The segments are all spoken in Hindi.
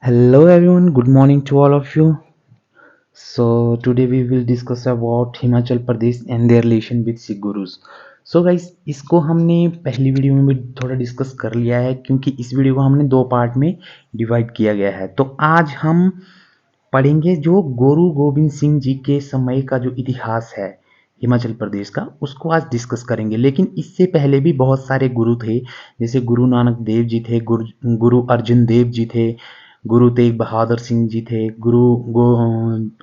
Hello everyone, good morning to all of you. So today we will discuss about Himachal Pradesh and their relation with Sikh Gurus. So guys, इसको हमने पहली वीडियो में भी थोड़ा डिस्कस कर लिया है क्योंकि इस वीडियो को हमने दो पार्ट में डिवाइड किया गया है। तो आज हम पढ़ेंगे जो गुरु गोविंद सिंह जी के समय का जो इतिहास है हिमाचल प्रदेश का, उसको आज डिस्कस करेंगे। लेकिन इससे पहले भी बहुत सारे गुरु थे, जैसे गुरु नानक देव जी थे, गुरु अर्जुन देव जी थे, गुरु तेग बहादुर सिंह जी थे,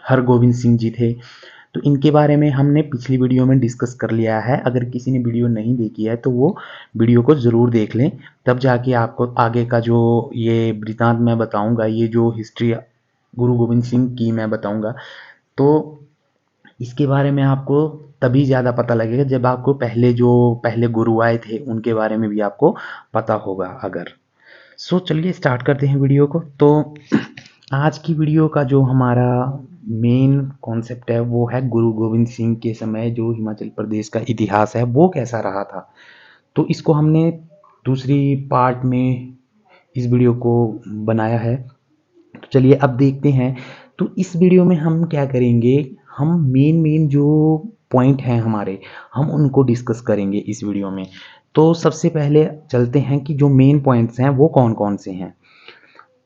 हरगोविंद सिंह जी थे। तो इनके बारे में हमने पिछली वीडियो में डिस्कस कर लिया है। अगर किसी ने वीडियो नहीं देखी है तो वो वीडियो को ज़रूर देख लें, तब जाके आपको आगे का जो ये वृतांत मैं बताऊंगा, ये जो हिस्ट्री गुरु गोविंद सिंह की मैं बताऊंगा, तो इसके बारे में आपको तभी ज़्यादा पता लगेगा जब आपको पहले गुरु आए थे उनके बारे में भी आपको पता होगा। अगर सो चलिए स्टार्ट करते हैं वीडियो को। तो आज की वीडियो का जो हमारा मेन कॉन्सेप्ट है वो है गुरु गोविंद सिंह के समय जो हिमाचल प्रदेश का इतिहास है वो कैसा रहा था। तो इसको हमने दूसरी पार्ट में इस वीडियो को बनाया है। तो चलिए अब देखते हैं। तो इस वीडियो में हम क्या करेंगे, हम मेन मेन जो पॉइंट हैं हमारे, हम उनको डिस्कस करेंगे इस वीडियो में। तो सबसे पहले चलते हैं कि जो मेन पॉइंट्स हैं वो कौन कौन से हैं।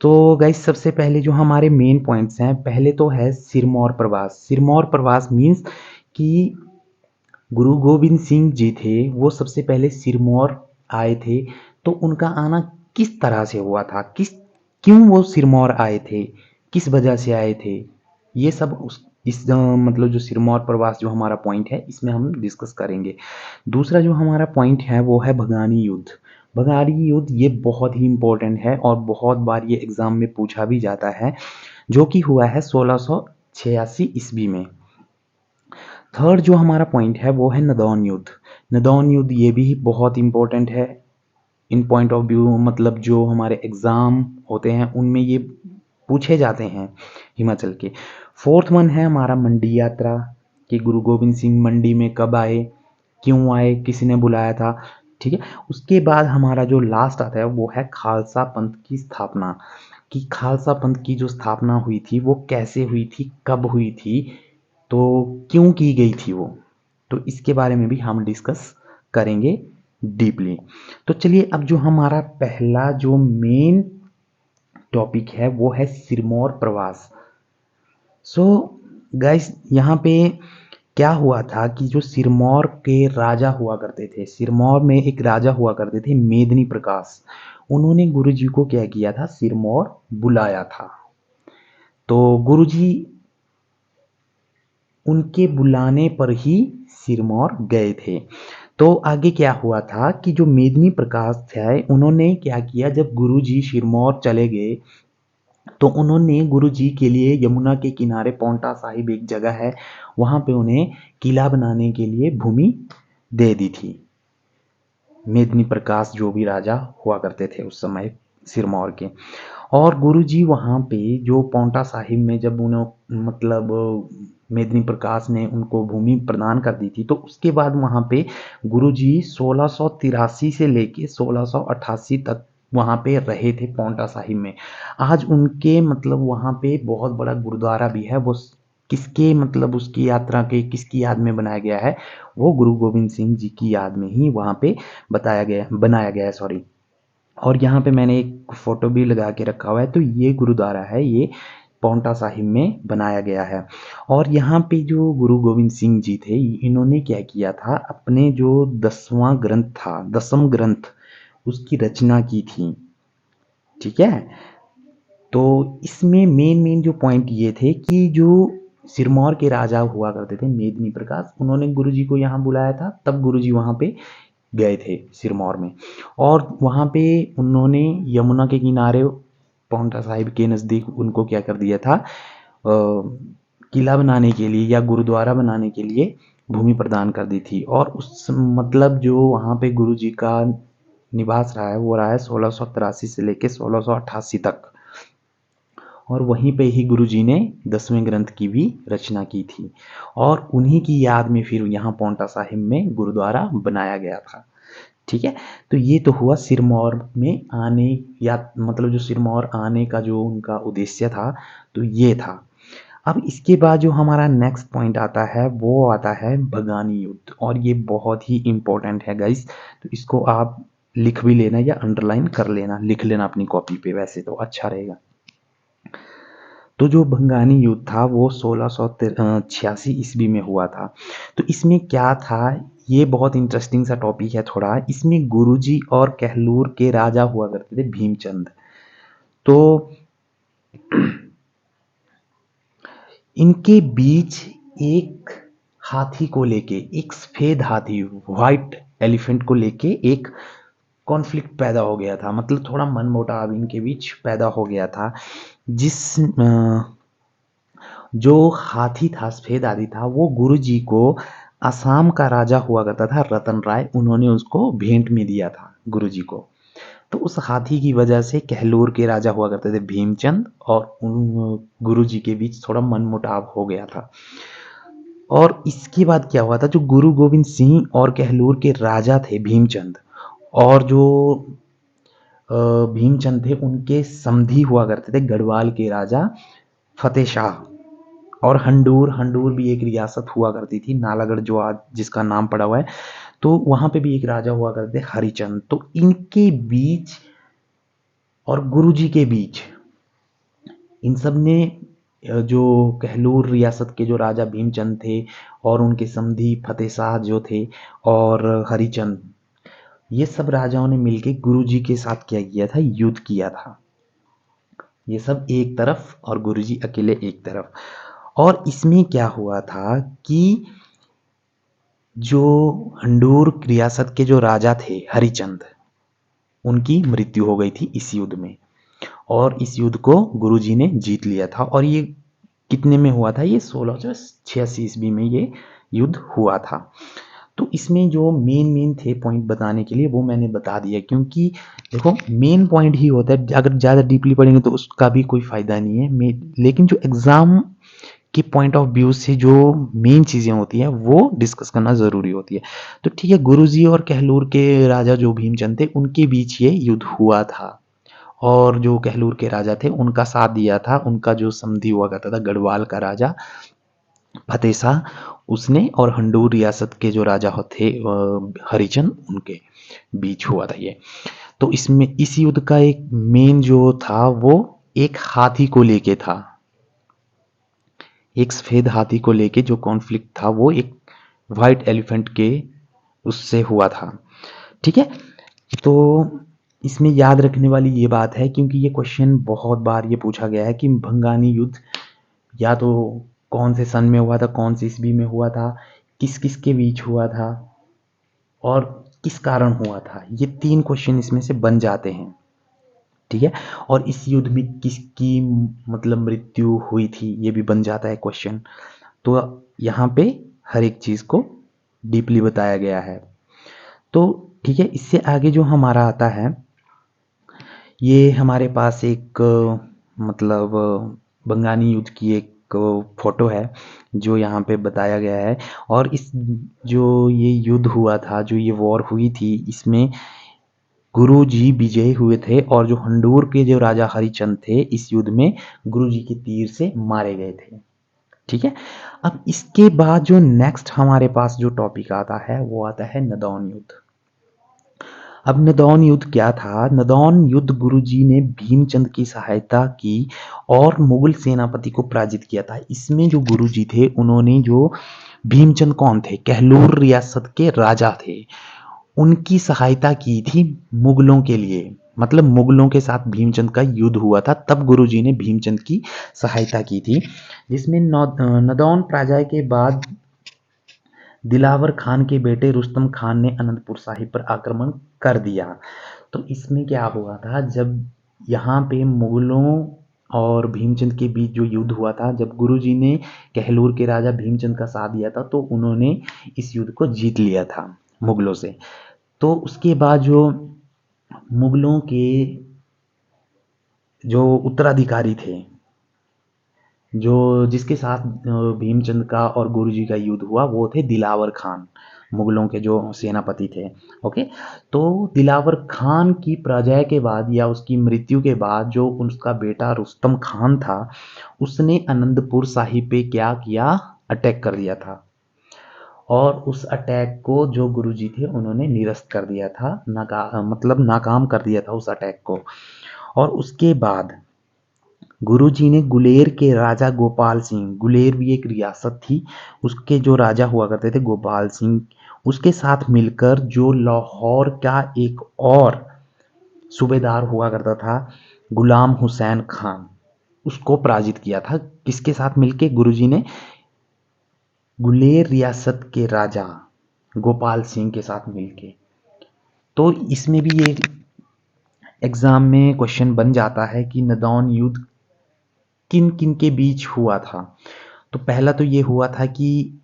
तो गाइस सबसे पहले जो हमारे मेन पॉइंट्स हैं, पहले तो है सिरमौर प्रवास। सिरमौर प्रवास मीन्स कि गुरु गोविंद सिंह जी थे वो सबसे पहले सिरमौर आए थे। तो उनका आना किस तरह से हुआ था, क्यों वो सिरमौर आए थे, किस वजह से आए थे, ये सब मतलब जो सिरमौर प्रवास जो हमारा पॉइंट है इसमें हम डिस्कस करेंगे। दूसरा जो हमारा पॉइंट है वो है भगानी युद्ध। भगानी युद्ध ये बहुत ही इम्पोर्टेंट है और बहुत बार ये एग्जाम में पूछा भी जाता है, जो कि हुआ है 1686 ईस्वी में। थर्ड जो हमारा पॉइंट है वो है नदौन युद्ध। नदौन युद्ध ये भी बहुत इंपॉर्टेंट है इन पॉइंट ऑफ व्यू, मतलब जो हमारे एग्ज़ाम होते हैं उनमें ये पूछे जाते हैं हिमाचल के। फोर्थ वन है हमारा मंडी यात्रा, कि गुरु गोविंद सिंह मंडी में कब आए, क्यों आए, किसी ने बुलाया था। ठीक है। उसके बाद हमारा जो लास्ट आता है वो है खालसा पंथ की स्थापना, कि खालसा पंथ की जो स्थापना हुई थी वो कैसे हुई थी, कब हुई थी, तो क्यों की गई थी वो। तो इसके बारे में भी हम डिस्कस करेंगे डीपली। तो चलिए अब जो हमारा पहला जो मेन टॉपिक है वो है सिरमौर प्रवास। सो गाइस यहाँ पे क्या हुआ था कि जो सिरमौर के राजा हुआ करते थे, सिरमौर में एक राजा हुआ करते थे मेदिनी प्रकाश, उन्होंने गुरुजी को क्या किया था, सिरमौर बुलाया था। तो गुरुजी उनके बुलाने पर ही सिरमौर गए थे। तो आगे क्या हुआ था कि जो मेदिनी प्रकाश थे उन्होंने क्या किया, जब गुरुजी सिरमौर चले गए तो उन्होंने गुरुजी के लिए यमुना के किनारे पौंटा साहिब एक जगह है, वहां पे उन्हें किला बनाने के लिए भूमि दे दी थी। मेदिनी प्रकाश जो भी राजा हुआ करते थे उस समय सिरमौर के। और गुरुजी वहाँ पे जो पौंटा साहिब में जब उन्हें मतलब मेदिनी प्रकाश ने उनको भूमि प्रदान कर दी थी, तो उसके बाद वहाँ पे गुरुजी 1683 से लेके 1688 तक वहाँ पे रहे थे पौंटा साहिब में। आज उनके मतलब वहाँ पे बहुत बड़ा गुरुद्वारा भी है, वो किसके मतलब उसकी यात्रा के किसकी याद में बनाया गया है, वो गुरु गोविंद सिंह जी की याद में ही वहाँ पे बनाया गया है, सॉरी। और यहाँ पे मैंने एक फोटो भी लगा के रखा हुआ है। तो ये गुरुद्वारा है, ये पौंटा साहिब में बनाया गया है। और यहाँ पे जो गुरु गोविंद सिंह जी थे, इन्होंने क्या किया था, अपने जो 10वां ग्रंथ था, 10म ग्रंथ, उसकी रचना की थी। ठीक है। तो इसमें मेन मेन जो पॉइंट ये थे कि जो सिरमौर के राजा हुआ करते थे मेदिनी प्रकाश, उन्होंने गुरुजी को यहाँ बुलाया था, तब गुरुजी वहाँ पे गए थे सिरमौर में। और वहाँ पे उन्होंने यमुना के किनारे पौंटा साहिब के नज़दीक उनको क्या कर दिया था, किला बनाने के लिए या गुरुद्वारा बनाने के लिए भूमि प्रदान कर दी थी। और उस मतलब जो वहाँ पे गुरुजी का निवास रहा है वो रहा है 1683 से लेके 1688 तक। और वहीं पे ही गुरुजी ने 10वें ग्रंथ की भी रचना की थी। और उन्हीं की याद में फिर यहाँ पौंटा साहिब में गुरुद्वारा बनाया गया था। ठीक है, तो ये तो हुआ सिरमौर में आने, या मतलब जो सिरमौर आने का जो उनका उद्देश्य था, तो ये था। अब इसके बाद जो हमारा नेक्स्ट पॉइंट आता है वो आता है बगानी युद्ध, और ये बहुत ही इम्पोर्टेंट है गाइस, तो इसको आप लिख भी लेना या अंडरलाइन कर लेना, लिख लेना अपनी कॉपी पे, वैसे तो अच्छा रहेगा। तो जो बंगानी युद्ध था वो 1686 ईस्वी में हुआ था। तो इसमें क्या था, ये बहुत इंटरेस्टिंग सा टॉपिक है थोड़ा। इसमें गुरुजी और कहलूर के राजा हुआ करते थे भीमचंद। तो इनके बीच एक हाथी को लेके, एक सफेद हाथी, व्हाइट एलिफेंट को लेके एक कॉन्फ्लिक्ट पैदा हो गया था, मतलब थोड़ा मनमुटाव इनके बीच पैदा हो गया था। जिस जो हाथी था, सफेद हाथी था, वो गुरुजी को असम का राजा हुआ करता था रतन राय, उन्होंने उसको भेंट में दिया था गुरुजी को। तो उस हाथी की वजह से कहलूर के राजा हुआ करते थे भीमचंद और उन गुरुजी के बीच थोड़ा मनमुटाव हो गया था। और इसके बाद क्या हुआ था, जो गुरु गोविंद सिंह और कहलूर के राजा थे भीमचंद, और जो भीमचंद थे उनके समधी हुआ करते थे गढ़वाल के राजा फतेह शाह, और हंडूर, हंडूर भी एक रियासत हुआ करती थी, नालागढ़ जो आज जिसका नाम पड़ा हुआ है, तो वहां पे भी एक राजा हुआ करते थे हरिचंद। तो इनके बीच और गुरुजी के बीच, इन सब ने जो कहलूर रियासत के जो राजा भीमचंद थे और उनके समधी फतेह शाह जो थे और हरिचंद, ये सब राजाओं ने मिलकर गुरुजी के साथ क्या किया था, युद्ध किया था। ये सब एक तरफ और गुरुजी अकेले एक तरफ। और इसमें क्या हुआ था कि जो हंडूर रियासत के जो राजा थे हरिचंद, उनकी मृत्यु हो गई थी इस युद्ध में, और इस युद्ध को गुरुजी ने जीत लिया था। और ये कितने में हुआ था, ये 1686 ईस्वी में ये युद्ध हुआ था। तो इसमें जो मेन मेन थे पॉइंट बताने के लिए वो मैंने बता दिया, क्योंकि देखो मेन पॉइंट ही होता है, अगर ज़्यादा डीपली पढ़ेंगे तो उसका भी कोई फ़ायदा नहीं है। लेकिन जो एग्ज़ाम के पॉइंट ऑफ व्यू से जो मेन चीज़ें होती हैं वो डिस्कस करना ज़रूरी होती है। तो ठीक है, गुरुजी और कहलूर के राजा जो भीमचंद थे उनके बीच ये युद्ध हुआ था, और जो कहलूर के राजा थे उनका साथ दिया था उनका जो समधी हुआ करता था गढ़वाल का राजा फतेह शाह, उसने, और हंडूर रियासत के जो राजा थे हरिचंद, उनके बीच हुआ था ये। तो इसमें इस युद्ध का एक मेन जो था वो एक हाथी को लेके था, एक सफेद हाथी को लेके जो कॉन्फ्लिक्ट था वो एक व्हाइट एलिफेंट के उससे हुआ था। ठीक है, तो इसमें याद रखने वाली ये बात है, क्योंकि ये क्वेश्चन बहुत बार ये पूछा गया है कि भंगानी युद्ध या तो कौन से सन में हुआ था, कौन से ईस्वी में हुआ था, किस किस के बीच हुआ था, और किस कारण हुआ था। ये 3 क्वेश्चन इसमें से बन जाते हैं। ठीक है, और इस युद्ध में किसकी मतलब मृत्यु हुई थी ये भी बन जाता है क्वेश्चन। तो यहाँ पे हर एक चीज़ को डीपली बताया गया है। तो ठीक है, इससे आगे जो हमारा आता है, ये हमारे पास एक मतलब बंगानी युद्ध की एक फोटो है जो यहाँ पे बताया गया है। और इस जो ये युद्ध हुआ था, जो ये वॉर हुई थी, इसमें गुरुजी विजयी हुए थे, और जो हंडूर के जो राजा हरिचंद थे इस युद्ध में गुरुजी के तीर से मारे गए थे। ठीक है, अब इसके बाद जो नेक्स्ट हमारे पास जो टॉपिक आता है वो आता है नदौन युद्ध। अब नदौन युद्ध क्या था, नदौन युद्ध गुरुजी ने भीमचंद की सहायता की और मुगल सेनापति को पराजित किया था। इसमें जो गुरुजी थे उन्होंने, जो भीमचंद कौन थे, कहलूर रियासत के राजा थे, उनकी सहायता की थी मुगलों के लिए, मतलब मुगलों के साथ भीमचंद का युद्ध हुआ था, तब गुरुजी ने भीमचंद की सहायता की थी। जिसमें नदौन पराजय के बाद दिलावर खान के बेटे रुस्तम खान ने अनंतपुर साहिब पर आक्रमण कर दिया। तो इसमें क्या हुआ था, जब यहाँ पे मुगलों और भीमचंद के बीच जो युद्ध हुआ था, जब गुरुजी ने कहलूर के राजा भीमचंद का साथ दिया था तो उन्होंने इस युद्ध को जीत लिया था मुगलों से। तो उसके बाद जो मुगलों के जो उत्तराधिकारी थे, जो जिसके साथ भीमचंद का और गुरुजी का युद्ध हुआ, वो थे दिलावर खान। मुगलों के जो सेनापति थे। ओके, तो दिलावर खान की पराजय के बाद या उसकी मृत्यु के बाद जो उसका बेटा रुस्तम खान था, उसने आनंदपुर साहिब पे क्या किया, अटैक कर दिया था। और उस अटैक को जो गुरुजी थे उन्होंने निरस्त कर दिया था, मतलब नाकाम कर दिया था उस अटैक को। और उसके बाद गुरुजी ने गुलेर के राजा गोपाल सिंह, गुलेर भी एक रियासत थी, उसके जो राजा हुआ करते थे गोपाल सिंह, उसके साथ मिलकर जो लाहौर का एक और सूबेदार हुआ करता था गुलाम हुसैन खान, उसको पराजित किया था। किसके साथ मिलके? गुरुजी ने गुलेर रियासत के राजा गोपाल सिंह के साथ मिलके। तो इसमें भी ये एग्जाम में क्वेश्चन बन जाता है कि नदौन युद्ध किन किन के बीच हुआ था। तो पहला तो ये हुआ था कि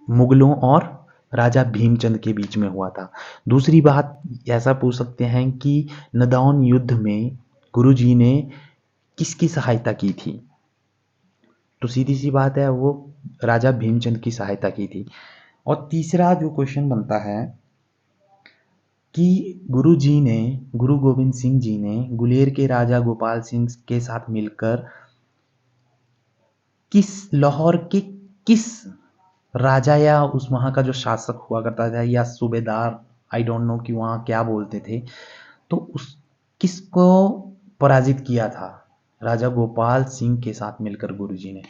मुगलों और राजा भीमचंद के बीच में हुआ था। दूसरी बात ऐसा पूछ सकते हैं कि नदौन युद्ध में गुरुजी ने किसकी सहायता की थी? तो सीधी सी बात है, वो राजा भीमचंद की सहायता की थी। और तीसरा जो क्वेश्चन बनता है कि गुरु गोविंद सिंह जी ने गुलेर के राजा गोपाल सिंह के साथ मिलकर लाहौर के किस राजा या उस वहाँ का जो शासक हुआ करता था या सूबेदार, आई डोंट नो कि वहाँ क्या बोलते थे, तो उस किसको पराजित किया था? राजा गोपाल सिंह के साथ मिलकर गुरुजी ने।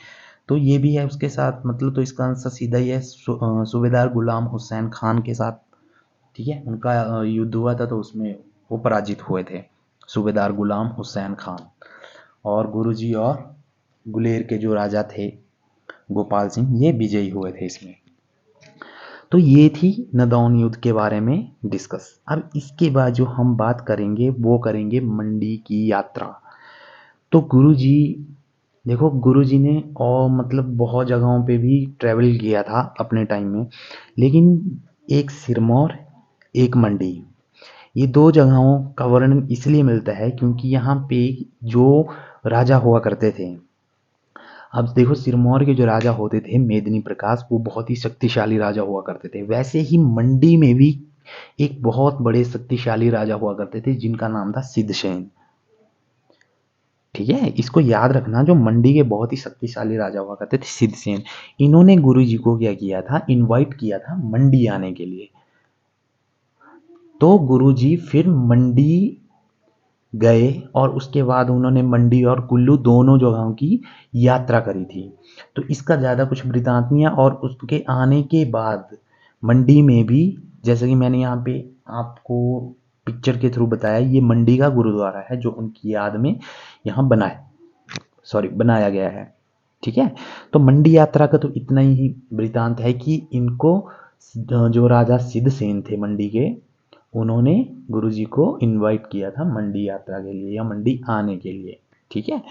तो ये भी है उसके साथ, मतलब तो इसका आंसर सीधा ही है, सूबेदार गुलाम हुसैन खान के साथ। ठीक है, उनका युद्ध हुआ था तो उसमें वो पराजित हुए थे, सूबेदार गुलाम हुसैन खान। और गुरुजी और गुलेर के जो राजा थे गोपाल सिंह, ये विजयी हुए थे इसमें। तो ये थी नदौन युद्ध के बारे में डिस्कस। अब इसके बाद जो हम बात करेंगे वो करेंगे मंडी की यात्रा। तो गुरुजी, देखो गुरुजी ने और मतलब बहुत जगहों पे भी ट्रैवल किया था अपने टाइम में, लेकिन एक सिरमौर, एक मंडी, ये दो जगहों का वर्णन इसलिए मिलता है क्योंकि यहाँ पे जो राजा हुआ करते थे, अब देखो सिरमौर के जो राजा होते थे मेदिनी प्रकाश, वो बहुत ही शक्तिशाली राजा हुआ करते थे। वैसे ही मंडी में भी एक बहुत बड़े शक्तिशाली राजा हुआ करते थे जिनका नाम था सिद्धसेन। ठीक है, इसको याद रखना, जो मंडी के बहुत ही शक्तिशाली राजा हुआ करते थे सिद्धसेन, इन्होंने गुरुजी को क्या किया था, इनवाइट किया था मंडी आने के लिए। तो गुरुजी फिर मंडी गए और उसके बाद उन्होंने मंडी और कुल्लू दोनों जगहों की यात्रा करी थी। तो इसका ज़्यादा कुछ वृतांत नहीं है। और उसके आने के बाद मंडी में भी, जैसे कि मैंने यहाँ पे आपको पिक्चर के थ्रू बताया, ये मंडी का गुरुद्वारा है जो उनकी याद में यहाँ बनाया गया है। ठीक है, तो मंडी यात्रा का तो इतना ही वृतांत है कि इनको जो राजा सिद्धसेन थे मंडी के, उन्होंने गुरुजी को इनवाइट किया था मंडी यात्रा के लिए या मंडी आने के लिए। ठीक है,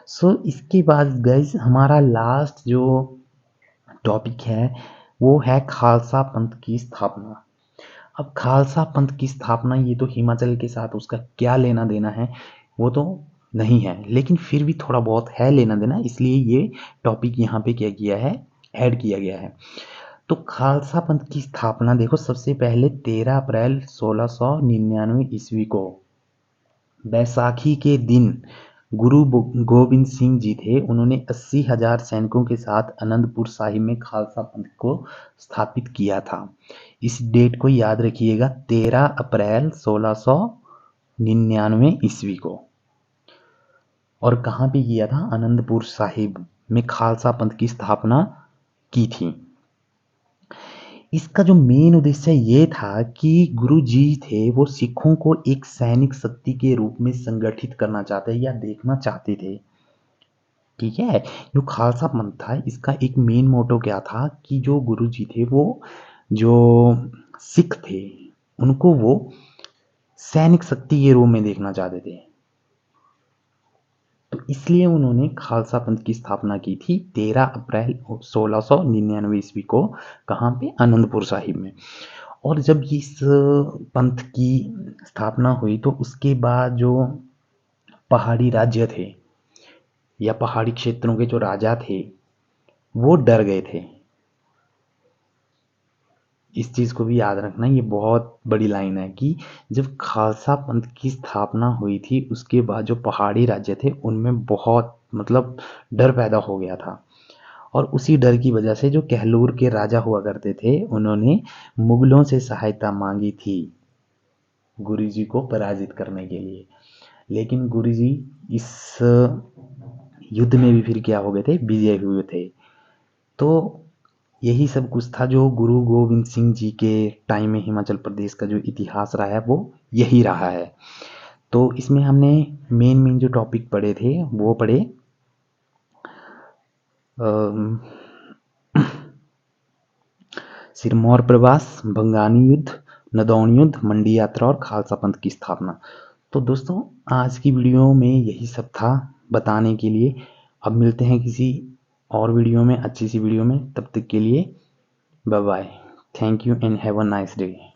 सो इसके बाद गाइस हमारा लास्ट जो टॉपिक है वो है खालसा पंथ की स्थापना। अब खालसा पंथ की स्थापना, ये तो हिमाचल के साथ उसका क्या लेना देना है वो तो नहीं है, लेकिन फिर भी थोड़ा बहुत है लेना देना, इसलिए ये टॉपिक यहाँ पे क्या किया है, ऐड किया गया है। तो खालसा पंथ की स्थापना देखो, सबसे पहले 13 अप्रैल 1699 ईस्वी को बैसाखी के दिन गुरु गोविंद सिंह जी थे, उन्होंने 80,000 सैनिकों के साथ आनंदपुर साहिब में खालसा पंथ को स्थापित किया था। इस डेट को याद रखिएगा, 13 अप्रैल 1699 ईस्वी को। और कहाँ पे किया था? आनंदपुर साहिब में खालसा पंथ की स्थापना की थी। इसका जो मेन उद्देश्य ये था कि गुरु जी थे वो सिखों को एक सैनिक शक्ति के रूप में संगठित करना चाहते या देखना चाहते थे। ठीक है, जो खालसा पंथ था इसका एक मेन मोटो क्या था कि जो गुरु जी थे वो जो सिख थे उनको वो सैनिक शक्ति के रूप में देखना चाहते थे। तो इसलिए उन्होंने खालसा पंथ की स्थापना की थी 13 अप्रैल 1699 ईस्वी को। कहाँ पे? आनंदपुर साहिब में। और जब इस पंथ की स्थापना हुई तो उसके बाद जो पहाड़ी राज्य थे या पहाड़ी क्षेत्रों के जो राजा थे वो डर गए थे। इस चीज़ को भी याद रखना, ये बहुत बड़ी लाइन है कि जब खालसा पंथ की स्थापना हुई थी उसके बाद जो पहाड़ी राज्य थे उनमें बहुत मतलब डर पैदा हो गया था। और उसी डर की वजह से जो कहलूर के राजा हुआ करते थे उन्होंने मुगलों से सहायता मांगी थी गुरुजी को पराजित करने के लिए। लेकिन गुरुजी इस युद्ध में भी फिर क्या हो गए थे, विजय हुए थे। तो यही सब कुछ था जो गुरु गोविंद सिंह जी के टाइम में हिमाचल प्रदेश का जो इतिहास रहा है वो यही रहा है। तो इसमें हमने मेन मेन जो टॉपिक पढ़े थे वो पढ़े सिरमौर प्रवास, भंगानी युद्ध, नदौन युद्ध, मंडी यात्रा और खालसा पंथ की स्थापना। तो दोस्तों आज की वीडियो में यही सब था बताने के लिए। अब मिलते हैं किसी और वीडियो में, अच्छी सी वीडियो में। तब तक के लिए bye bye. Thank you and have a nice day.